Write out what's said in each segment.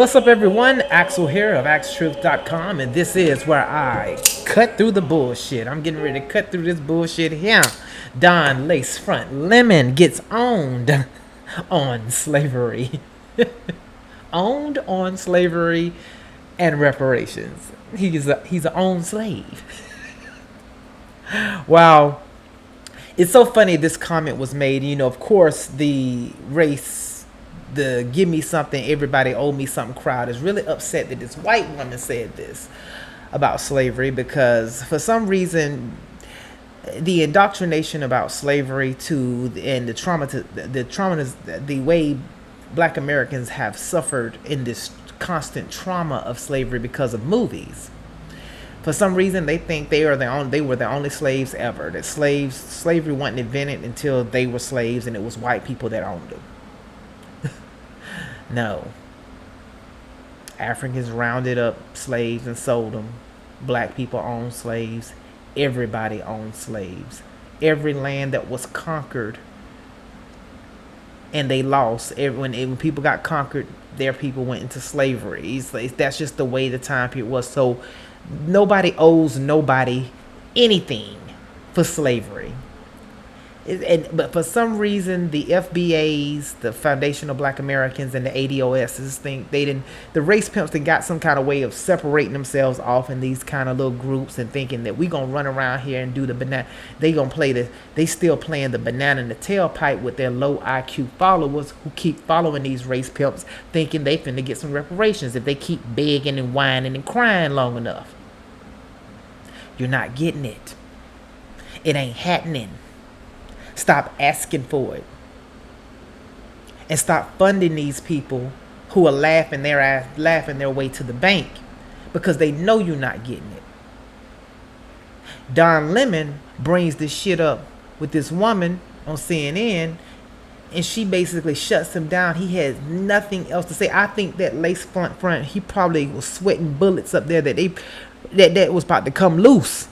What's up, everyone? Axel here of Axetruth.com, and this is where I cut through the bullshit. I'm getting ready to cut through this bullshit here. Don Lacefront Lemon gets owned on slavery. Owned on slavery and reparations. He's an owned slave. Wow. It's so funny this comment was made. You know, of course, the race, the give me something, everybody owe me something crowd is really upset that this white woman said this about slavery, because for some reason the indoctrination about slavery and the way black Americans have suffered in this constant trauma of slavery because of movies. For some reason, they think they were the only slaves ever. That slavery wasn't invented until they were slaves, and it was white people that owned them. No. Africans rounded up slaves and sold them. Black people owned slaves. Everybody owned slaves. Every land that was conquered and they lost. When people got conquered, their people went into slavery. That's just the way the time period was. So nobody owes nobody anything for slavery. But for some reason, the FBAs, the Foundation of Black Americans, and the ADOSs think the race pimps got some kind of way of separating themselves off in these kind of little groups and thinking that we gonna run around here and do the banana. They still playing the banana in the tailpipe with their low IQ followers who keep following these race pimps, thinking they finna get some reparations if they keep begging and whining and crying long enough. You're not getting it. It ain't happening. Stop asking for it. And stop funding these people who are laughing their way to the bank because they know you're not getting it. Don Lemon brings this shit up with this woman on CNN, and she basically shuts him down. He has nothing else to say. I think that Lacefront, he probably was sweating bullets up there that was about to come loose.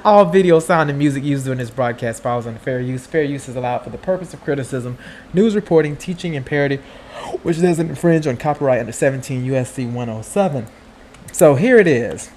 All video, sound, and music used during this broadcast falls under fair use. Fair use is allowed for the purpose of criticism, news reporting, teaching, and parody, which doesn't infringe on copyright under 17 U.S.C. 107. So here it is.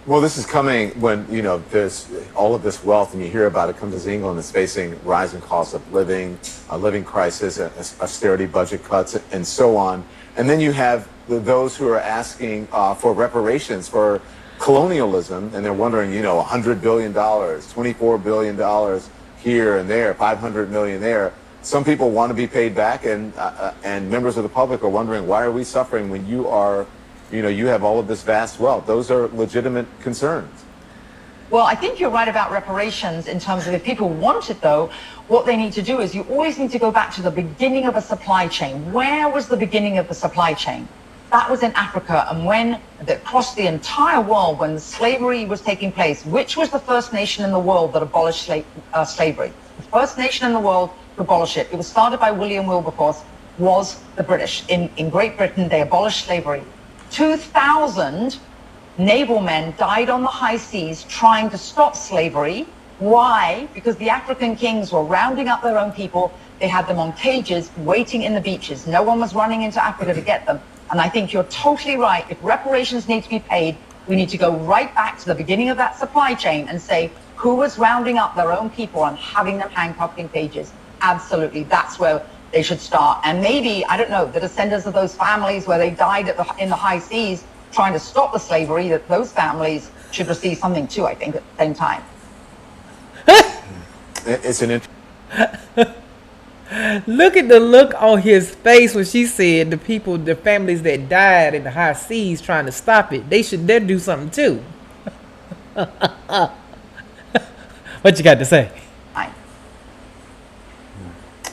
Well, this is coming when, there's all of this wealth, and you hear about it comes as England is facing rising costs of living, a living crisis, austerity budget cuts, and so on. And then you have those who are asking for reparations for colonialism, and they're wondering, $100 billion, $24 billion here and there, $500 million there. Some people want to be paid back, and members of the public are wondering, why are we suffering when you have all of this vast wealth? Those are legitimate concerns. Well, I think you're right about reparations in terms of if people want it, though, what they need to do is you always need to go back to the beginning of a supply chain. Where was the beginning of the supply chain? That was in Africa, and across the entire world, when slavery was taking place, which was the first nation in the world that abolished slavery? The first nation in the world to abolish it. It was started by William Wilberforce, was the British. In Great Britain, they abolished slavery. 2,000 naval men died on the high seas trying to stop slavery. Why? Because the African kings were rounding up their own people. They had them on cages waiting in the beaches. No one was running into Africa to get them. And I think you're totally right. If reparations need to be paid, we need to go right back to the beginning of that supply chain and say who was rounding up their own people and having them handcuffed in cages. Absolutely. That's where they should start. And maybe, I don't know, the descendants of those families where they died in the high seas trying to stop the slavery, that those families should receive something too, I think, at the same time. It's an Look at the look on his face when she said the families that died in the high seas trying to stop it, they do something too. What you got to say?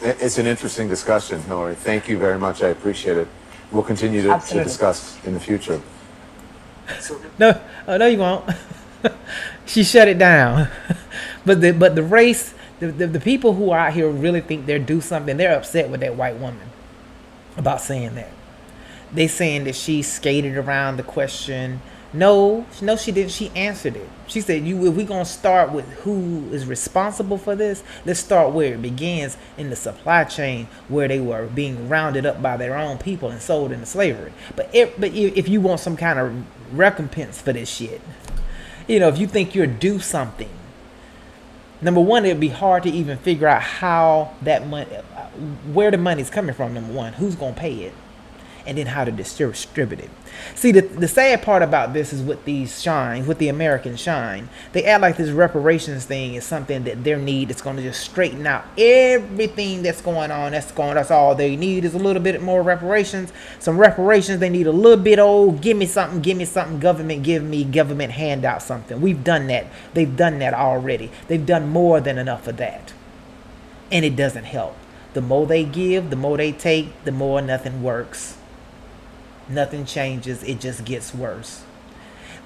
It's an interesting discussion, Hillary. Thank you very much. I appreciate it. We'll continue to discuss in the future. No, you won't. She shut it down. But the race. The people who are out here really think they're do something. They're upset with that white woman about saying that. They saying that she skated around the question. No, she didn't. She answered it. She said, "You, if we gonna start with who is responsible for this, let's start where it begins in the supply chain, where they were being rounded up by their own people and sold into slavery. But if you want some kind of recompense for this shit, if you think you're due something, number one, it'd be hard to even figure out how that money, where the money's coming from. Number one, who's gonna pay it, and then how to distribute it. See, the sad part about this is with these shines, with the American shine, they act like this reparations thing is something that their need is going to just straighten out everything that's going on. That's all they need is a little bit more reparations. Some reparations. They need a little bit give me something, government, give me government handout something. We've done that. They've done that already. They've done more than enough of that. And it doesn't help. The more they give, the more they take, the more nothing works. Nothing changes. It just gets worse.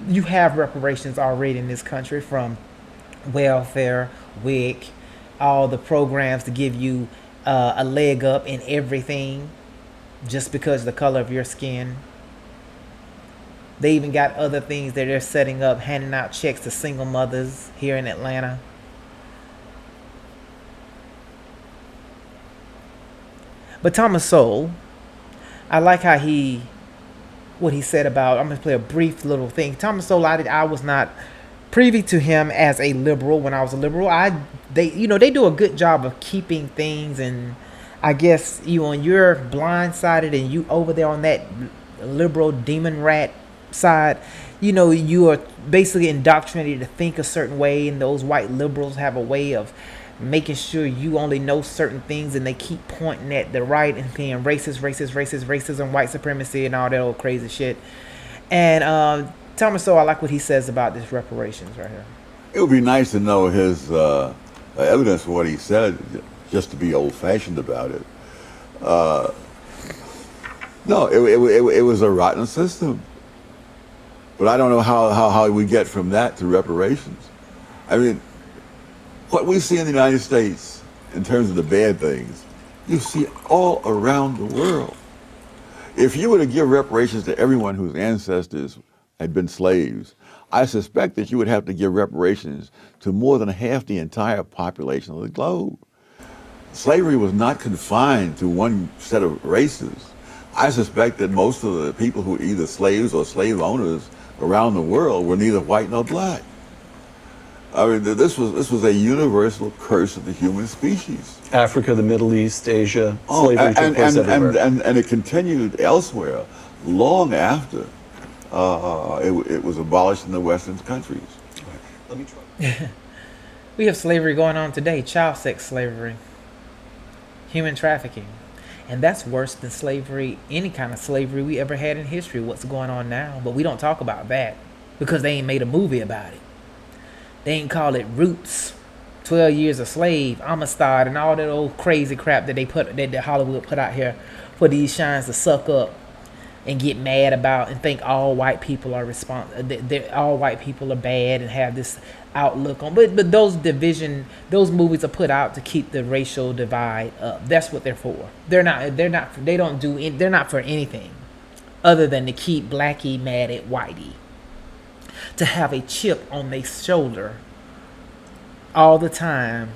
You have reparations already in this country, from welfare, WIC, all the programs to give you a leg up in everything just because of the color of your skin. They even got other things that they're setting up, handing out checks to single mothers here in Atlanta. But Thomas Sowell, I like how what he said about, I'm going to play a brief little thing. Thomas Sowell, I was not privy to him as a liberal when I was a liberal. They do a good job of keeping things, and I guess when you're blindsided and you over there on that liberal demon rat side, you are basically indoctrinated to think a certain way, and those white liberals have a way of making sure you only know certain things, and they keep pointing at the right and being racism, white supremacy, and all that old crazy shit. And Thomas Sowell, I like what he says about this reparations right here. It would be nice to know his evidence for what he said, just to be old-fashioned about it. No, it was a rotten system. But I don't know how we get from that to reparations. I mean, what we see in the United States in terms of the bad things, you see all around the world. If you were to give reparations to everyone whose ancestors had been slaves, I suspect that you would have to give reparations to more than half the entire population of the globe. Slavery was not confined to one set of races. I suspect that most of the people who were either slaves or slave owners around the world were neither white nor black. I mean, this was a universal curse of the human species. Africa, the Middle East, Asia, slavery took place everywhere. And it continued elsewhere long after it was abolished in the Western countries. Right. Let me try. We have slavery going on today, child sex slavery, human trafficking. And that's worse than slavery, any kind of slavery we ever had in history, what's going on now. But we don't talk about that because they ain't made a movie about it. They ain't call it Roots, 12 Years a Slave, Amistad, and all that old crazy crap that Hollywood put out here for these shines to suck up and get mad about and think all white people are all white people are bad and have this outlook on. But those movies are put out to keep the racial divide up. That's what they're for. They're not for anything other than to keep blackie mad at whitey. To have a chip on their shoulder all the time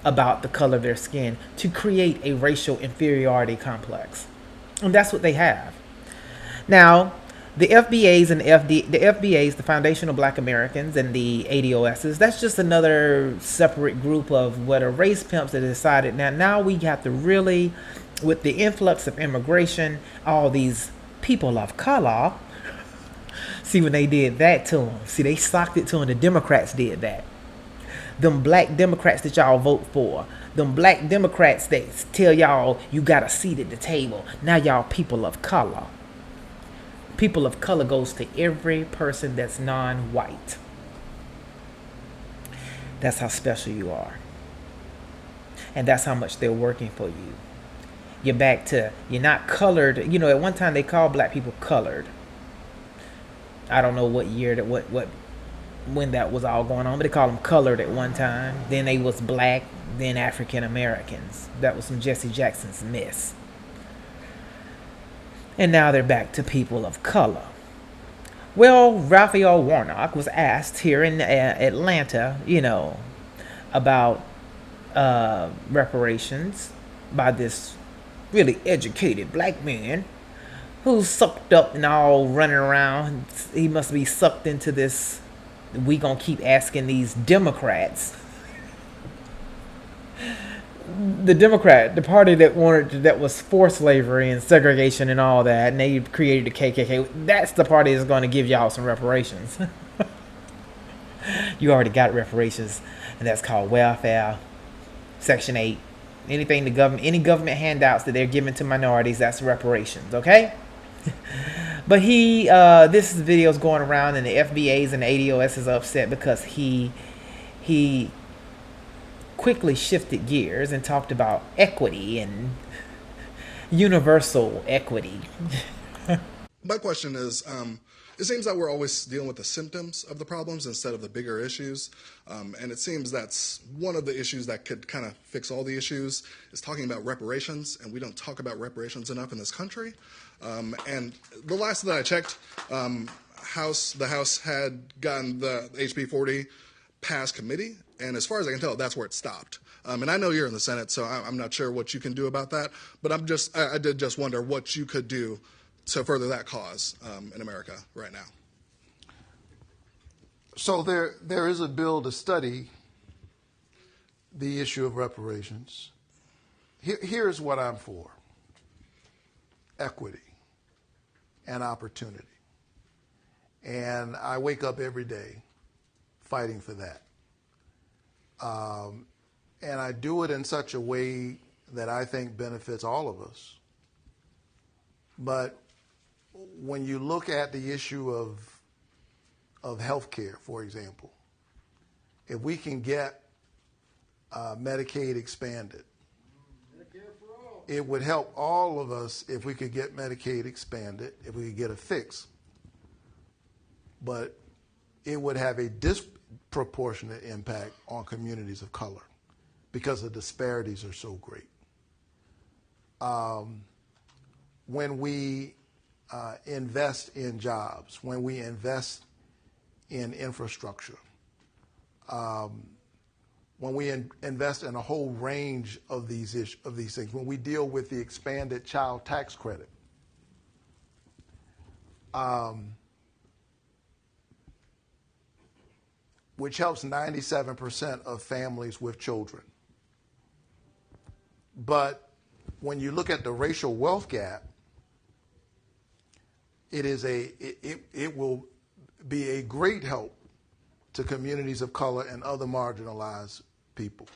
about the color of their skin, to create a racial inferiority complex. And that's what they have. Now, the FBAs and the FBAs, the Foundational Black Americans, and the ADOSs, that's just another separate group of what are race pimps that decided now we have to really, with the influx of immigration, all these people of color. See, when they did that to them, see, they socked it to them. The Democrats did that. Them black Democrats that y'all vote for, them black Democrats that tell y'all you got a seat at the table. Now y'all people of color. People of color goes to every person that's non-white. That's how special you are. And that's how much they're working for you. You're not colored. At one time they called black people colored. I don't know what year when that was all going on, but they called them colored at one time. Then they was black, then African Americans. That was from Jesse Jackson's mess. And now they're back to people of color. Well, Raphael Warnock was asked here in Atlanta, about reparations by this really educated black man who's sucked up and all running around. He must be sucked into this. We gonna keep asking these Democrats. The party that was for slavery and segregation and all that, and they created the KKK. That's the party that's going to give y'all some reparations. You already got reparations, and that's called welfare, Section 8. Anything any government handouts that they're giving to minorities, that's reparations. Okay. But this video is going around, and the FBAs and the ADOS is upset because he quickly shifted gears and talked about equity and universal equity. My question is, it seems that we're always dealing with the symptoms of the problems instead of the bigger issues. And it seems that's one of the issues that could kind of fix all the issues is talking about reparations. And we don't talk about reparations enough in this country. And the last that I checked, the House had gotten the HB 40 past committee. And as far as I can tell, that's where it stopped. And I know you're in the Senate, so I'm not sure what you can do about that. But I did just wonder what you could do to further that cause in America right now. So there is a bill to study the issue of reparations. Here's what I'm for: equity and opportunity. And I wake up every day fighting for that. And I do it in such a way that I think benefits all of us. But when you look at the issue of health care, for example, if we can get Medicaid expanded, it would help all of us if we could get Medicaid expanded, if we could get a fix. But it would have a disproportionate impact on communities of color because the disparities are so great. When we invest in jobs, when we invest in infrastructure, when we invest in a whole range of these things, when we deal with the expanded child tax credit, which helps 97% of families with children. But when you look at the racial wealth gap, it will be a great help to communities of color and other marginalized people.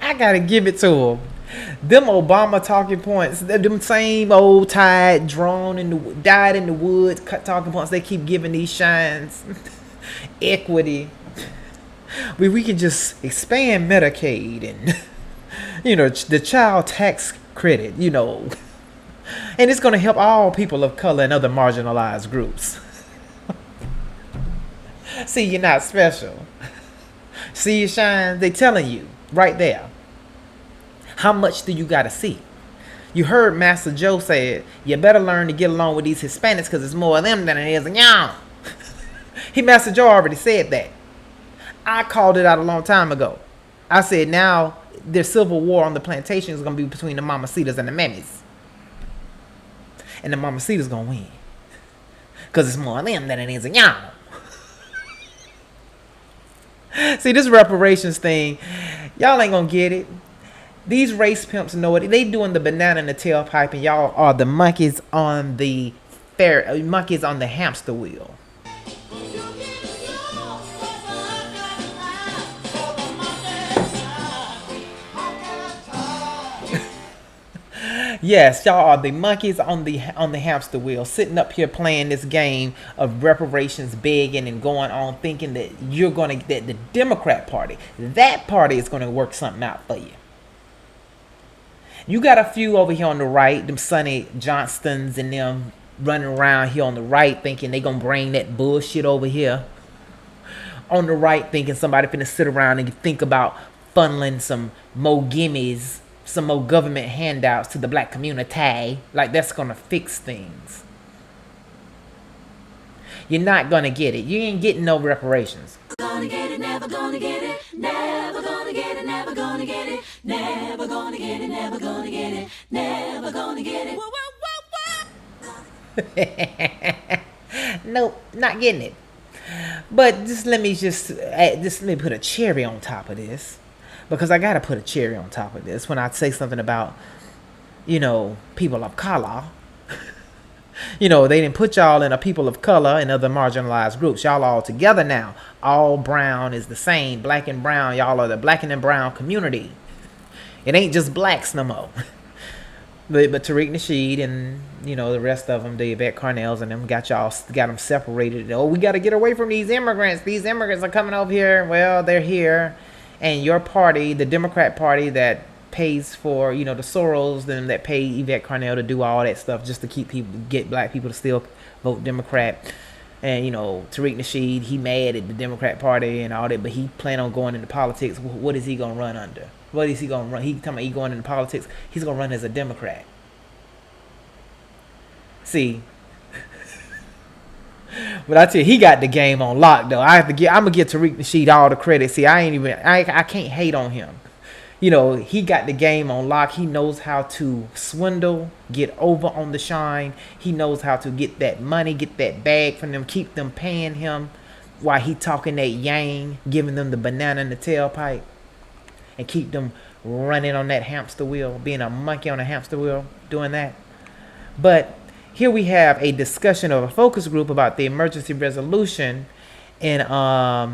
I gotta give it to him. Them Obama talking points, them same old dyed in the woods talking points, they keep giving these shines. Equity. We can just expand Medicaid and the child tax credit, and it's going to help all people of color and other marginalized groups. See, you're not special. See your shine. They telling you right there. How much do you got to see? You heard Master Joe say it. You better learn to get along with these Hispanics because it's more of them than it is of y'all. Master Joe already said that. I called it out a long time ago. I said now their civil war on the plantation is going to be between the mamacitas and the mammies. And the mamacitas going to win. Because it's more of them than it is of y'all. See, this reparations thing, y'all ain't going to get it. These race pimps know it. They doing the banana in the tailpipe, and y'all are the monkeys on the hamster wheel. Yes, y'all are the monkeys on the hamster wheel, sitting up here playing this game of reparations, begging and going on, thinking that that the Democrat Party, that party is gonna work something out for you. You got a few over here on the right, them Sonny Johnstons and them running around here on the right thinking they gonna bring that bullshit over here. On the right thinking somebody finna sit around and think about funneling some more gimmies some more government handouts to the black community, like that's gonna fix things. You're not gonna get it. You ain't getting no reparations. Gonna get it, never gonna get it, never gonna get it, never gonna get it, never gonna get it, never gonna get it, never gonna get it. Nope, not getting it. But let me put a cherry on top of this, because I gotta put a cherry on top of this when I say something about, people of color. They didn't put y'all in a people of color and other marginalized groups. Y'all all together now. All brown is the same. Black and brown. Y'all are the black and brown community. It ain't just blacks no more. But Tariq Nasheed and, the rest of them, the Yvette Carnells and them, got them separated. Oh, we got to get away from these immigrants. These immigrants are coming over here. Well, they're here. And your party, the Democrat Party that pays for, the Soros, them that pay Yvette Carnell to do all that stuff just to get black people to still vote Democrat. And, Tariq Nasheed, he mad at the Democrat Party and all that, but he plan on going into politics. What is he going to run under? What is he going to run? He talking about he going into politics. He's going to run as a Democrat. See, but I tell you, he got the game on lock, though. I'm going to give Tariq Nasheed all the credit. See, I can't hate on him. He got the game on lock. He knows how to swindle, get over on the shine. He knows how to get that money, get that bag from them, keep them paying him while he talking that yang, giving them the banana in the tailpipe, and keep them running on that hamster wheel, being a monkey on a hamster wheel, doing that. But here we have a discussion of a focus group about the emergency resolution, and I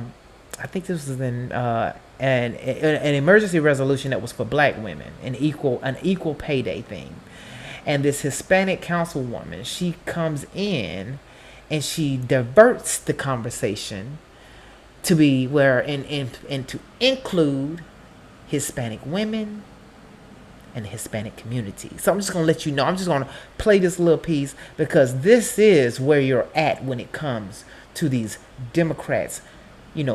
think this was in an emergency resolution that was for black women, an equal payday thing. And this Hispanic councilwoman, she comes in and she diverts the conversation to be and to include Hispanic women and the Hispanic community. So I'm just going to let you know, I'm just going to play this little piece, because this is where you're at when it comes to these Democrats,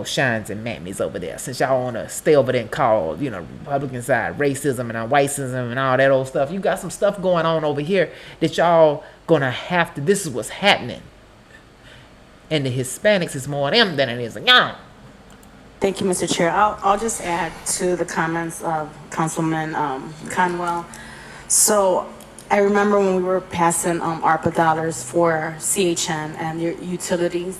shines and mammies over there. Since y'all want to stay over there and call, Republican side racism and whiteism and all that old stuff, you got some stuff going on over here that y'all going to have to, this is what's happening. And the Hispanics is more them than it is y'all. Thank you, Mr. Chair. I'll just add to the comments of Councilman Conwell. So I remember when we were passing ARPA dollars for CHN and your utilities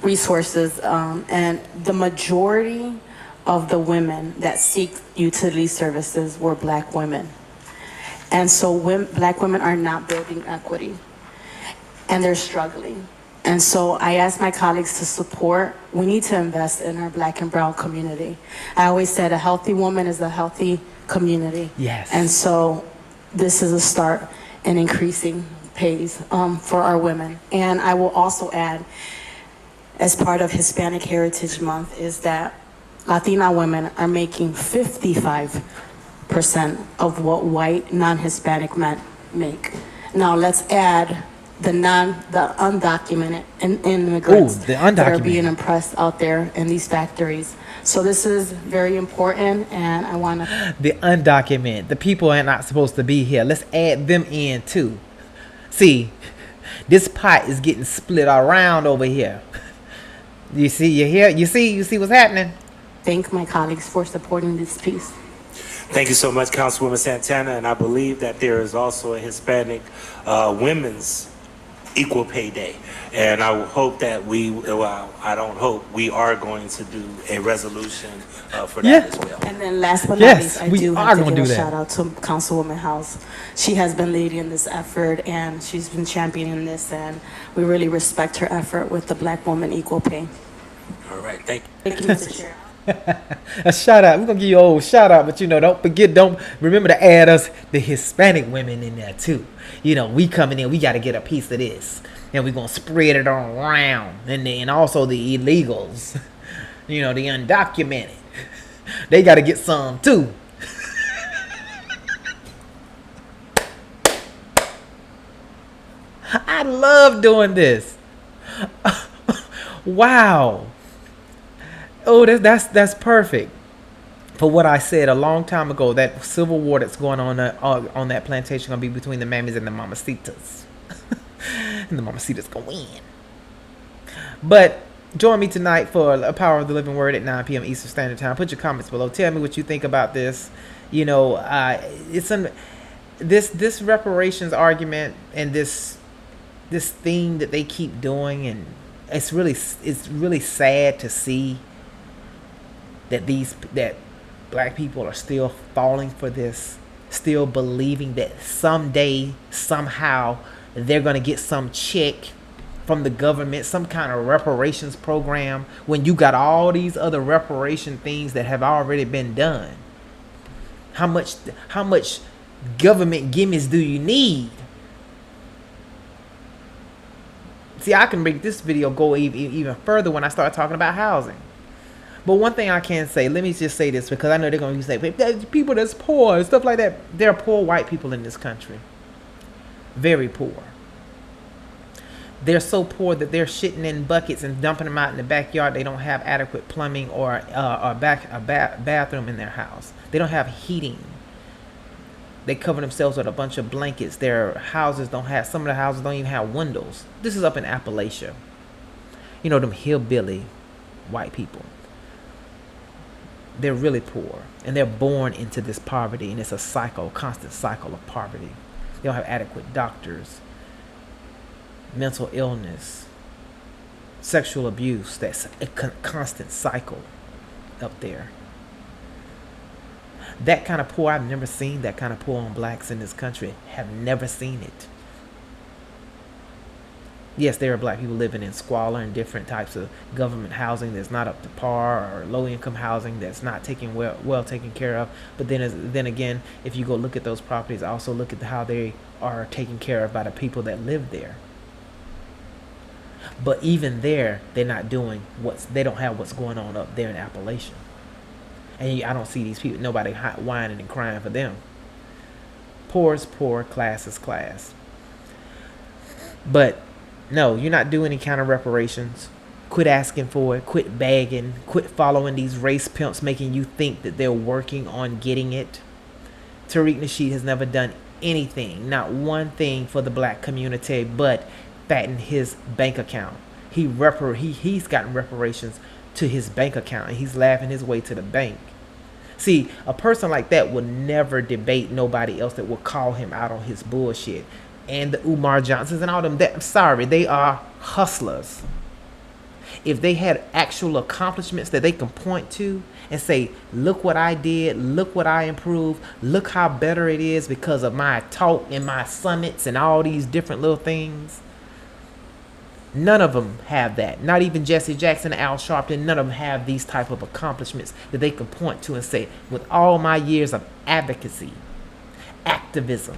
resources, and the majority of the women that seek utility services were black women. And so black women are not building equity, and they're struggling. And so I asked my colleagues to support. We need to invest in our black and brown community. I always said a healthy woman is a healthy community. Yes. And so this is a start in increasing pays for our women. And I will also add, as part of Hispanic Heritage Month, is that Latina women are making 55% of what white non-Hispanic men make. Now let's add the undocumented immigrants that are being oppressed out there in these factories. So this is very important, and I want to... The undocumented, the people are not supposed to be here. Let's add them in too. See, this pot is getting split around over here. You see, you see what's happening? Thank my colleagues for supporting this piece. Thank you so much, Councilwoman Santana. And I believe that there is also a Hispanic women's equal pay day. And I hope that we are going to do a resolution for that as well. And then last but not least, I do have to give a shout out to Councilwoman House. She has been leading this effort, and she's been championing this, and we really respect her effort with the Black Woman Equal Pay. All right, thank you. Thank you, Mr. Chair. A shout out. We're gonna give you an old shout out, but don't remember to add us the Hispanic women in there too. We coming in, we got to get a piece of this, and we're gonna spread it on around, and then also the illegals, the undocumented, they got to get some too. I love doing this. Wow. Oh, that's perfect. for what I said a long time ago, that civil war that's going on that plantation gonna be between the mammies and the mamacitas. And the mamacitas gonna win. But join me tonight for a Power of the Living Word at 9 p.m. Eastern Standard Time. Put your comments below. Tell me what you think about this. You know, this reparations argument and this thing that they keep doing, and it's really sad to see that black people are still falling for this, still believing that someday, somehow, they're going to get some check from the government, some kind of reparations program, when you got all these other reparation things that have already been done. How much government gimmicks do you need? See, I can make this video go even further when I start talking about housing. But one thing I can say, let me just say this, because I know they're going to say, people that's poor and stuff like that. There are poor white people in this country. Very poor. They're so poor that they're shitting in buckets and dumping them out in the backyard. They don't have adequate plumbing or a bathroom in their house. They don't have heating. They cover themselves with a bunch of blankets. Their houses don't have, some of the houses don't even have windows. This is up in Appalachia. You know, them hillbilly white people. They're really poor, and they're born into this poverty, and it's a cycle, constant cycle of poverty. They don't have adequate doctors, mental illness, sexual abuse. That's a constant cycle up there. That kind of poor, I've never seen that kind of poor on blacks in this country. Have never seen it. Yes, there are black people living in squalor and different types of government housing that's not up to par, or low-income housing that's not taken well taken care of. But then again, if you go look at those properties, also look at how they are taken care of by the people that live there. But even there, they're not doing they don't have what's going on up there in Appalachia. And I don't see these people, nobody whining and crying for them. Poor is poor, class is class. But no, you're not doing any kind of reparations. Quit asking for it. Quit begging. Quit following these race pimps, making you think that they're working on getting it. Tariq Nasheed has never done anything, not one thing for the black community, but fatten his bank account. He's gotten reparations to his bank account, and he's laughing his way to the bank. See, a person like that will never debate nobody else that will call him out on his bullshit. And the Umar Johnsons and all them, I'm sorry, they are hustlers. If they had actual accomplishments that they can point to and say, look what I did, look what I improved, look how better it is because of my talk and my summits and all these different little things. None of them have that. Not even Jesse Jackson, Al Sharpton, none of them have these type of accomplishments that they can point to and say, with all my years of advocacy, activism,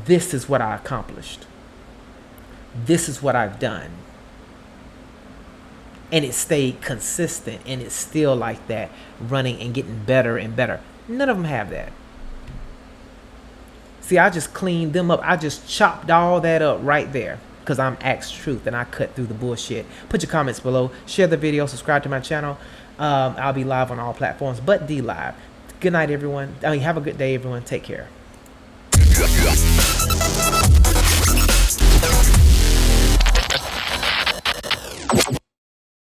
this is what I accomplished. This is what I've done. And it stayed consistent, and it's still like that, running and getting better and better. None of them have that. See, I just cleaned them up. I just chopped all that up right there because I'm Axetruth and I cut through the bullshit. Put your comments below. Share the video. Subscribe to my channel. I'll be live on all platforms but D Live. Good night, everyone. Have a good day, everyone. Take care.